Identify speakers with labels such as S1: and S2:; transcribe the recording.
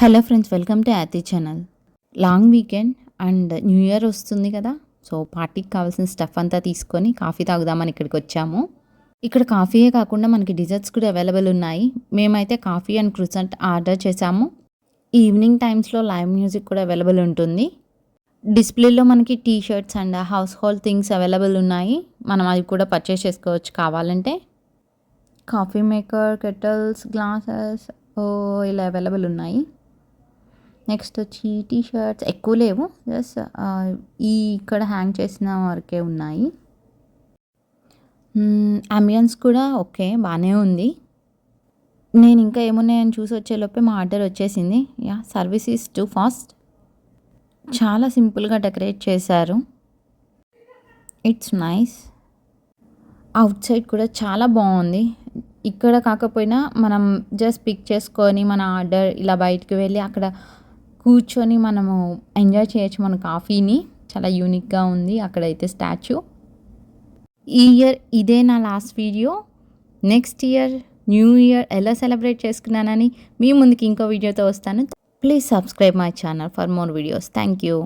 S1: Hello friends, welcome to Yathi channel. Long weekend and new year వస్తుంది కదా. So పార్టీకి కావాల్సిన స్టఫ్ అంతా తీసుకొని కాఫీ తాగుదామని ఇక్కడికి వచ్చాము. ఇక్కడ కాఫీయే కాకుండా మనకి డిజర్ట్స్ కూడా అవైలబుల్ ఉన్నాయి. మేమైతే కాఫీ అండ్ క్రూసెంట్ ఆర్డర్ చేసాము. ఈవినింగ్ టైమ్స్లో లైవ్ మ్యూజిక్ కూడా అవైలబుల్ ఉంటుంది. డిస్ప్లేలో మనకి T shirts and house hold things available ఉన్నాయి. మనం అవి కూడా పర్చేస్ చేసుకోవచ్చు కావాలంటే. కాఫీ మేకర్, కెటల్స్, గ్లాసెస్ ఇలా అవైలబుల్ ఉన్నాయి. నెక్స్ట్ వచ్చి టీ షర్ట్స్ ఎక్కువ లేవు, జస్ట్ ఇక్కడ హ్యాంగ్ చేసిన వరకే ఉన్నాయి. అంబియన్స్ కూడా ఓకే, బాగానే ఉంది. నేను ఇంకా ఏమున్నాయని చూసి వచ్చేలోపే మా ఆర్డర్ వచ్చేసింది. Service is too fast. చాలా సింపుల్గా డెకరేట్ చేశారు. It's nice. అవుట్ సైడ్ కూడా చాలా బాగుంది. ఇక్కడ కాకపోయినా మనం జస్ట్ పిక్ చేసుకొని మన ఆర్డర్ ఇలా బయటకు వెళ్ళి అక్కడ కూర్చొని మనము ఎంజాయ్ చేయొచ్చు మన కాఫీని. చాలా యూనిక్గా ఉంది అక్కడైతే స్టాచ్యూ. ఈ ఇయర్ ఇదే నా last video. Next year new year ఎలా సెలబ్రేట్ చేసుకున్నానని మీ ముందుకి ఇంకో వీడియోతో వస్తాను. Please subscribe my channel for more videos. Thank you.